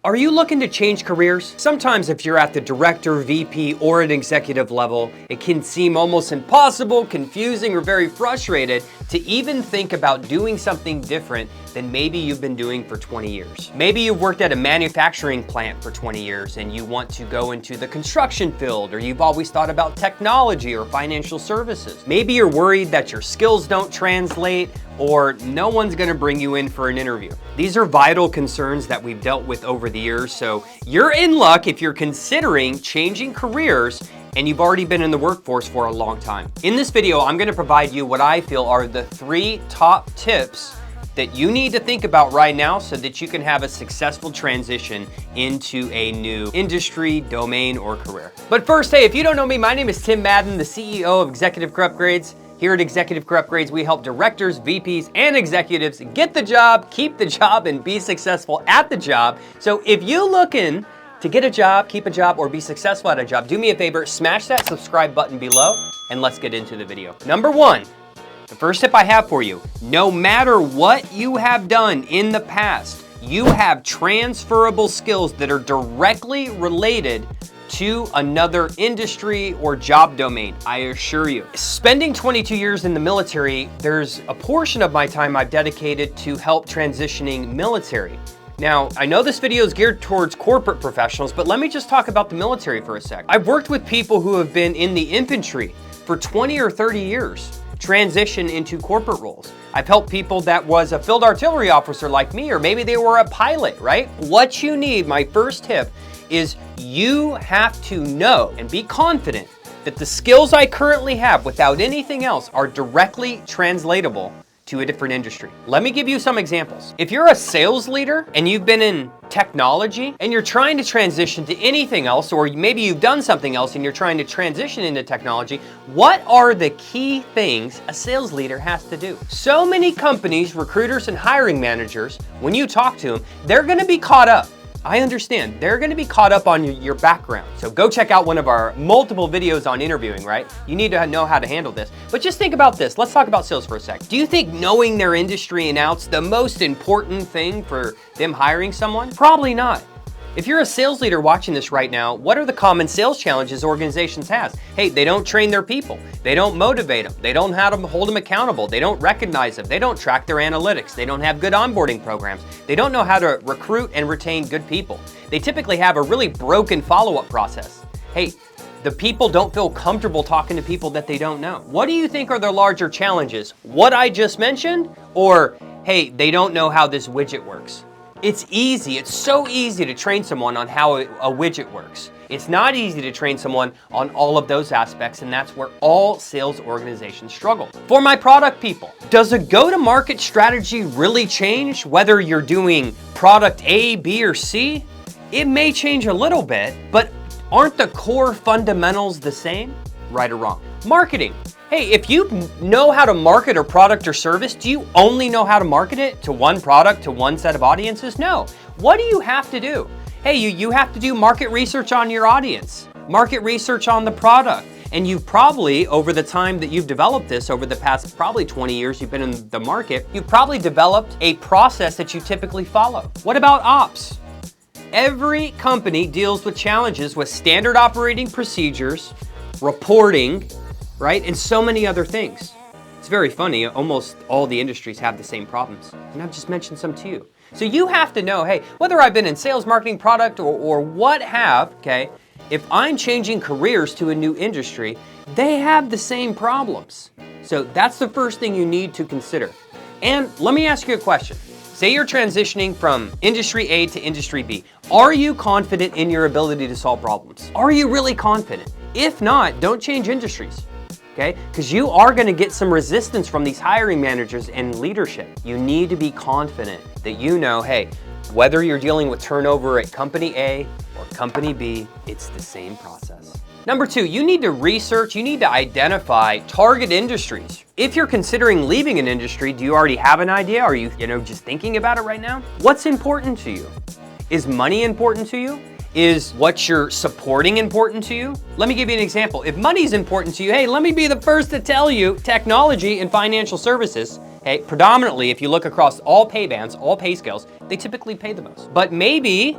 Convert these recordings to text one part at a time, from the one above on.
Are you looking to change careers? Sometimes if you're at the director, VP, or an executive level, it can seem almost impossible, confusing, or very frustrated to even think about doing something different than maybe you've been doing for 20 years. Maybe you've worked at a manufacturing plant for 20 years and you want to go into the construction field, or you've always thought about technology or financial services. Maybe you're worried that your skills don't translate, or no one's gonna bring you in for an interview. These are vital concerns that we've dealt with over the years, so you're in luck if you're considering changing careers and you've already been in the workforce for a long time. In this video, I'm gonna provide you what I feel are the 3 top tips that you need to think about right now so that you can have a successful transition into a new industry, domain, or career. But first, hey, if you don't know me, my name is Tim Madden, the CEO of Executive Career Upgrades. Here at Executive Career Upgrades, we help directors, VPs, and executives get the job, keep the job, and be successful at the job. So if you're looking to get a job, keep a job, or be successful at a job, do me a favor, smash that subscribe button below, and let's get into the video. Number 1, the first tip I have for you, no matter what you have done in the past, you have transferable skills that are directly related to another industry or job domain, I assure you. Spending 22 years in the military, there's a portion of my time I've dedicated to help transitioning military. Now, I know this video is geared towards corporate professionals, but let me just talk about the military for a sec. I've worked with people who have been in the infantry for 20 or 30 years, transition into corporate roles. I've helped people that was a field artillery officer like me, or maybe they were a pilot, right? What you need, my first tip, is you have to know and be confident that the skills I currently have without anything else are directly translatable to a different industry. Let me give you some examples. If you're a sales leader and you've been in technology and you're trying to transition to anything else, or maybe you've done something else and you're trying to transition into technology, what are the key things a sales leader has to do? So many companies, recruiters, and hiring managers, when you talk to them, they're gonna be caught up. I understand, they're gonna be caught up on your background. So go check out one of our multiple videos on interviewing, right? You need to know how to handle this. But just think about this. Let's talk about sales for a sec. Do you think knowing their industry and outs the most important thing for them hiring someone? Probably not. If you're a sales leader watching this right now, what are the common sales challenges organizations have? Hey, they don't train their people. They don't motivate them. They don't hold them accountable. They don't recognize them. They don't track their analytics. They don't have good onboarding programs. They don't know how to recruit and retain good people. They typically have a really broken follow-up process. Hey, the people don't feel comfortable talking to people that they don't know. What do you think are their larger challenges? What I just mentioned? Or, hey, they don't know how this widget works. It's easy, it's so easy to train someone on how a widget works. It's not easy to train someone on all of those aspects, and that's where all sales organizations struggle. For my product people, does a go-to-market strategy really change whether you're doing product A, B, or C? It may change a little bit, but aren't the core fundamentals the same? Right or wrong? Marketing. Hey, if you know how to market a product or service, do you only know how to market it to one product, to one set of audiences? No. What do you have to do? Hey, you have to do market research on your audience, market research on the product. And you've probably, over the time that you've developed this, over the past probably 20 years you've been in the market, you've probably developed a process that you typically follow. What about ops? Every company deals with challenges with standard operating procedures, reporting, right? And so many other things. It's very funny, almost all the industries have the same problems. And I've just mentioned some to you. So you have to know, hey, whether I've been in sales, marketing, product, or what have, okay, if I'm changing careers to a new industry, they have the same problems. So that's the first thing you need to consider. And let me ask you a question. Say you're transitioning from industry A to industry B. Are you confident in your ability to solve problems? Are you really confident? If not, don't change industries. Okay? Because you are going to get some resistance from these hiring managers and leadership. You need to be confident that you know, hey, whether you're dealing with turnover at company A or company B, it's the same process. Number 2, you need to research, you need to identify target industries. If you're considering leaving an industry, do you already have an idea? Are you just thinking about it right now? What's important to you? Is money important to you? Is what you're supporting important to you? Let me give you an example. If money's important to you, hey, let me be the first to tell you technology and financial services, Okay, predominantly, if you look across all pay bands, all pay scales, they typically pay the most. But maybe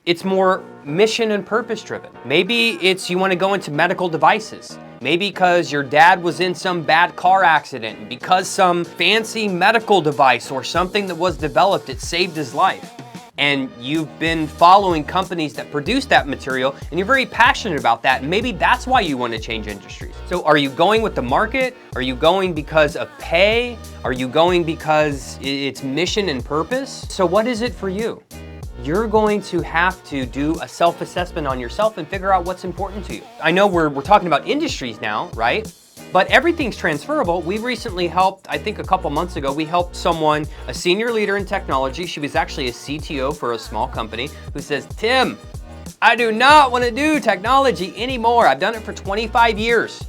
it's more mission and purpose driven. Maybe it's you want to go into medical devices. Maybe because your dad was in some bad car accident, and because some fancy medical device or something that was developed, it saved his life. And you've been following companies that produce that material and you're very passionate about that. And maybe that's why you want to change industries. So are you going with the market? Are you going because of pay? Are you going because it's mission and purpose? So what is it for you? You're going to have to do a self-assessment on yourself and figure out what's important to you. I know we're talking about industries now, right? But everything's transferable. We recently helped, I think a couple months ago, we helped someone, a senior leader in technology. She was actually a CTO for a small company who says, Tim, I do not want to do technology anymore. I've done it for 25 years.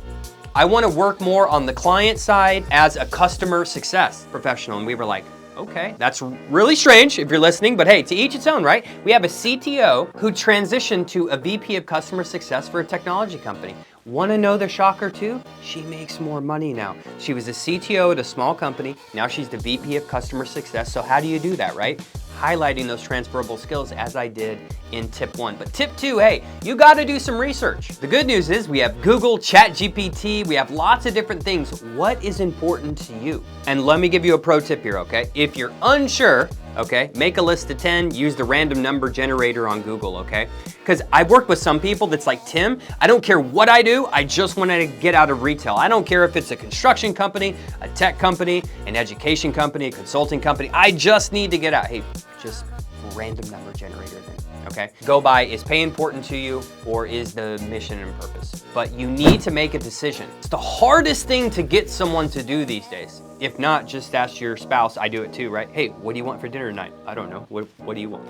I want to work more on the client side as a customer success professional. And we were like, okay, that's really strange if you're listening, but hey, to each its own, right? We have a CTO who transitioned to a VP of customer success for a technology company. Want to know the shocker too? She makes more money now. She was a CTO at a small company. Now she's the VP of customer success. So how do you do that, right? Highlighting those transferable skills as I did in tip 1. But tip 2, hey, you got to do some research. The good news is we have Google, ChatGPT, we have lots of different things. What is important to you? And let me give you a pro tip here, okay? If you're unsure, okay, make a list of 10, use the random number generator on Google, okay? Because I've worked with some people that's like, Tim, I don't care what I do, I just want to get out of retail. I don't care if it's a construction company, a tech company, an education company, a consulting company, I just need to get out. Hey, just random number generator then, okay? Go by, is pay important to you or is the mission and purpose? But you need to make a decision. It's the hardest thing to get someone to do these days. If not, just ask your spouse. I do it too, right? Hey, what do you want for dinner tonight? I don't know. What do you want?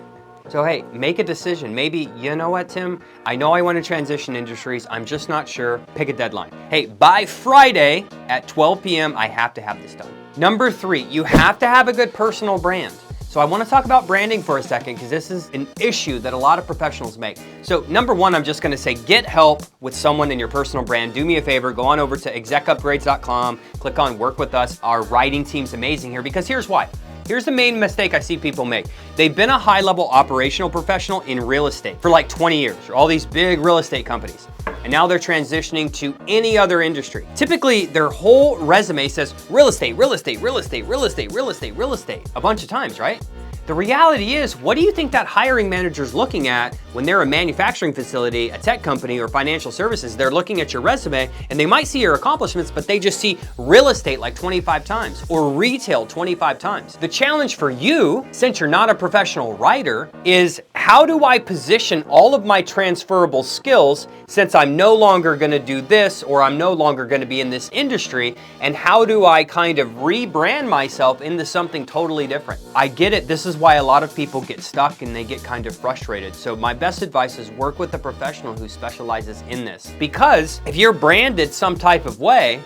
So hey, make a decision. Maybe, you know what, Tim? I know I want to transition industries. I'm just not sure. Pick a deadline. Hey, by Friday at 12 p.m., I have to have this done. Number 3, you have to have a good personal brand. So I want to talk about branding for a second because this is an issue that a lot of professionals make. So number 1, I'm just going to say get help with someone in your personal brand. Do me a favor, go on over to execupgrades.com, click on work with us. Our writing team's amazing here because here's why. Here's the main mistake I see people make. They've been a high-level operational professional in real estate for like 20 years, or all these big real estate companies. And now they're transitioning to any other industry. Typically, their whole resume says real estate, real estate, real estate, real estate, real estate, real estate, a bunch of times, right? The reality is, what do you think that hiring manager's looking at when they're a manufacturing facility, a tech company, or financial services? They're looking at your resume and they might see your accomplishments, but they just see real estate like 25 times or retail 25 times. The challenge for you, since you're not a professional writer, is how do I position all of my transferable skills since I'm no longer gonna do this or I'm no longer gonna be in this industry, and how do I kind of rebrand myself into something totally different? I get it, this is why a lot of people get stuck and they get kind of frustrated. So my best advice is work with a professional who specializes in this. Because if you're branded some type of way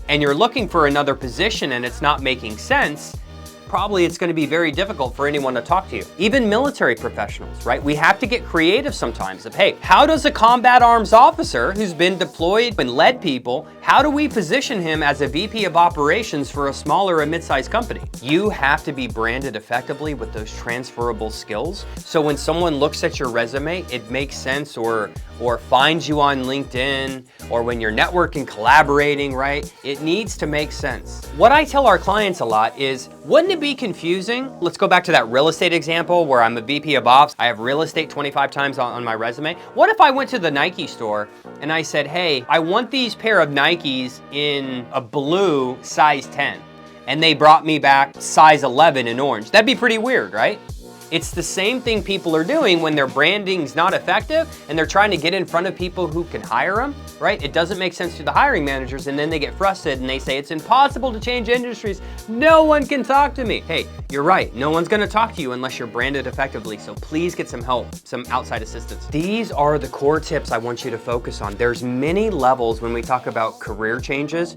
and you're looking for another position and it's not making sense, probably it's going to be very difficult for anyone to talk to you. Even military professionals, right? We have to get creative sometimes of, hey, how does a combat arms officer who's been deployed and led people, how do we position him as a VP of operations for a smaller or mid-sized company? You have to be branded effectively with those transferable skills. So when someone looks at your resume, it makes sense, or finds you on LinkedIn, or when you're networking, collaborating, right? It needs to make sense. What I tell our clients a lot is, wouldn't it be confusing? Let's go back to that real estate example where I'm a VP of ops. I have real estate 25 times on my resume. What if I went to the Nike store and I said, hey, I want these pair of Nikes in a blue size 10. And they brought me back size 11 in orange. That'd be pretty weird, right? It's the same thing people are doing when their branding's not effective and they're trying to get in front of people who can hire them, right? It doesn't make sense to the hiring managers, and then they get frustrated and they say, it's impossible to change industries. No one can talk to me. Hey, you're right. No one's gonna talk to you unless you're branded effectively. So please get some help, some outside assistance. These are the core tips I want you to focus on. There's many levels when we talk about career changes.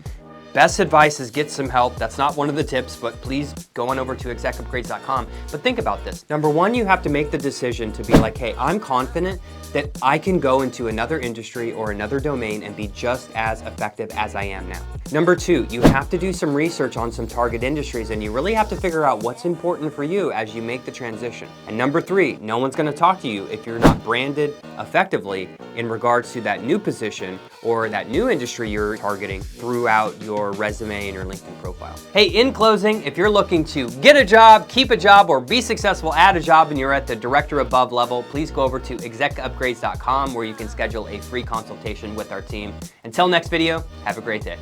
Best advice is get some help. That's not one of the tips, but please go on over to execupgrades.com. But think about this. Number one, you have to make the decision to be like, hey, I'm confident that I can go into another industry or another domain and be just as effective as I am now. Number two, you have to do some research on some target industries, and you really have to figure out what's important for you as you make the transition. And number three, no one's gonna talk to you if you're not branded effectively in regards to that new position or that new industry you're targeting throughout your resume and your LinkedIn profile. Hey, in closing, if you're looking to get a job, keep a job, or be successful at a job and you're at the director above level, please go over to execupgrades.com where you can schedule a free consultation with our team. Until next video, have a great day.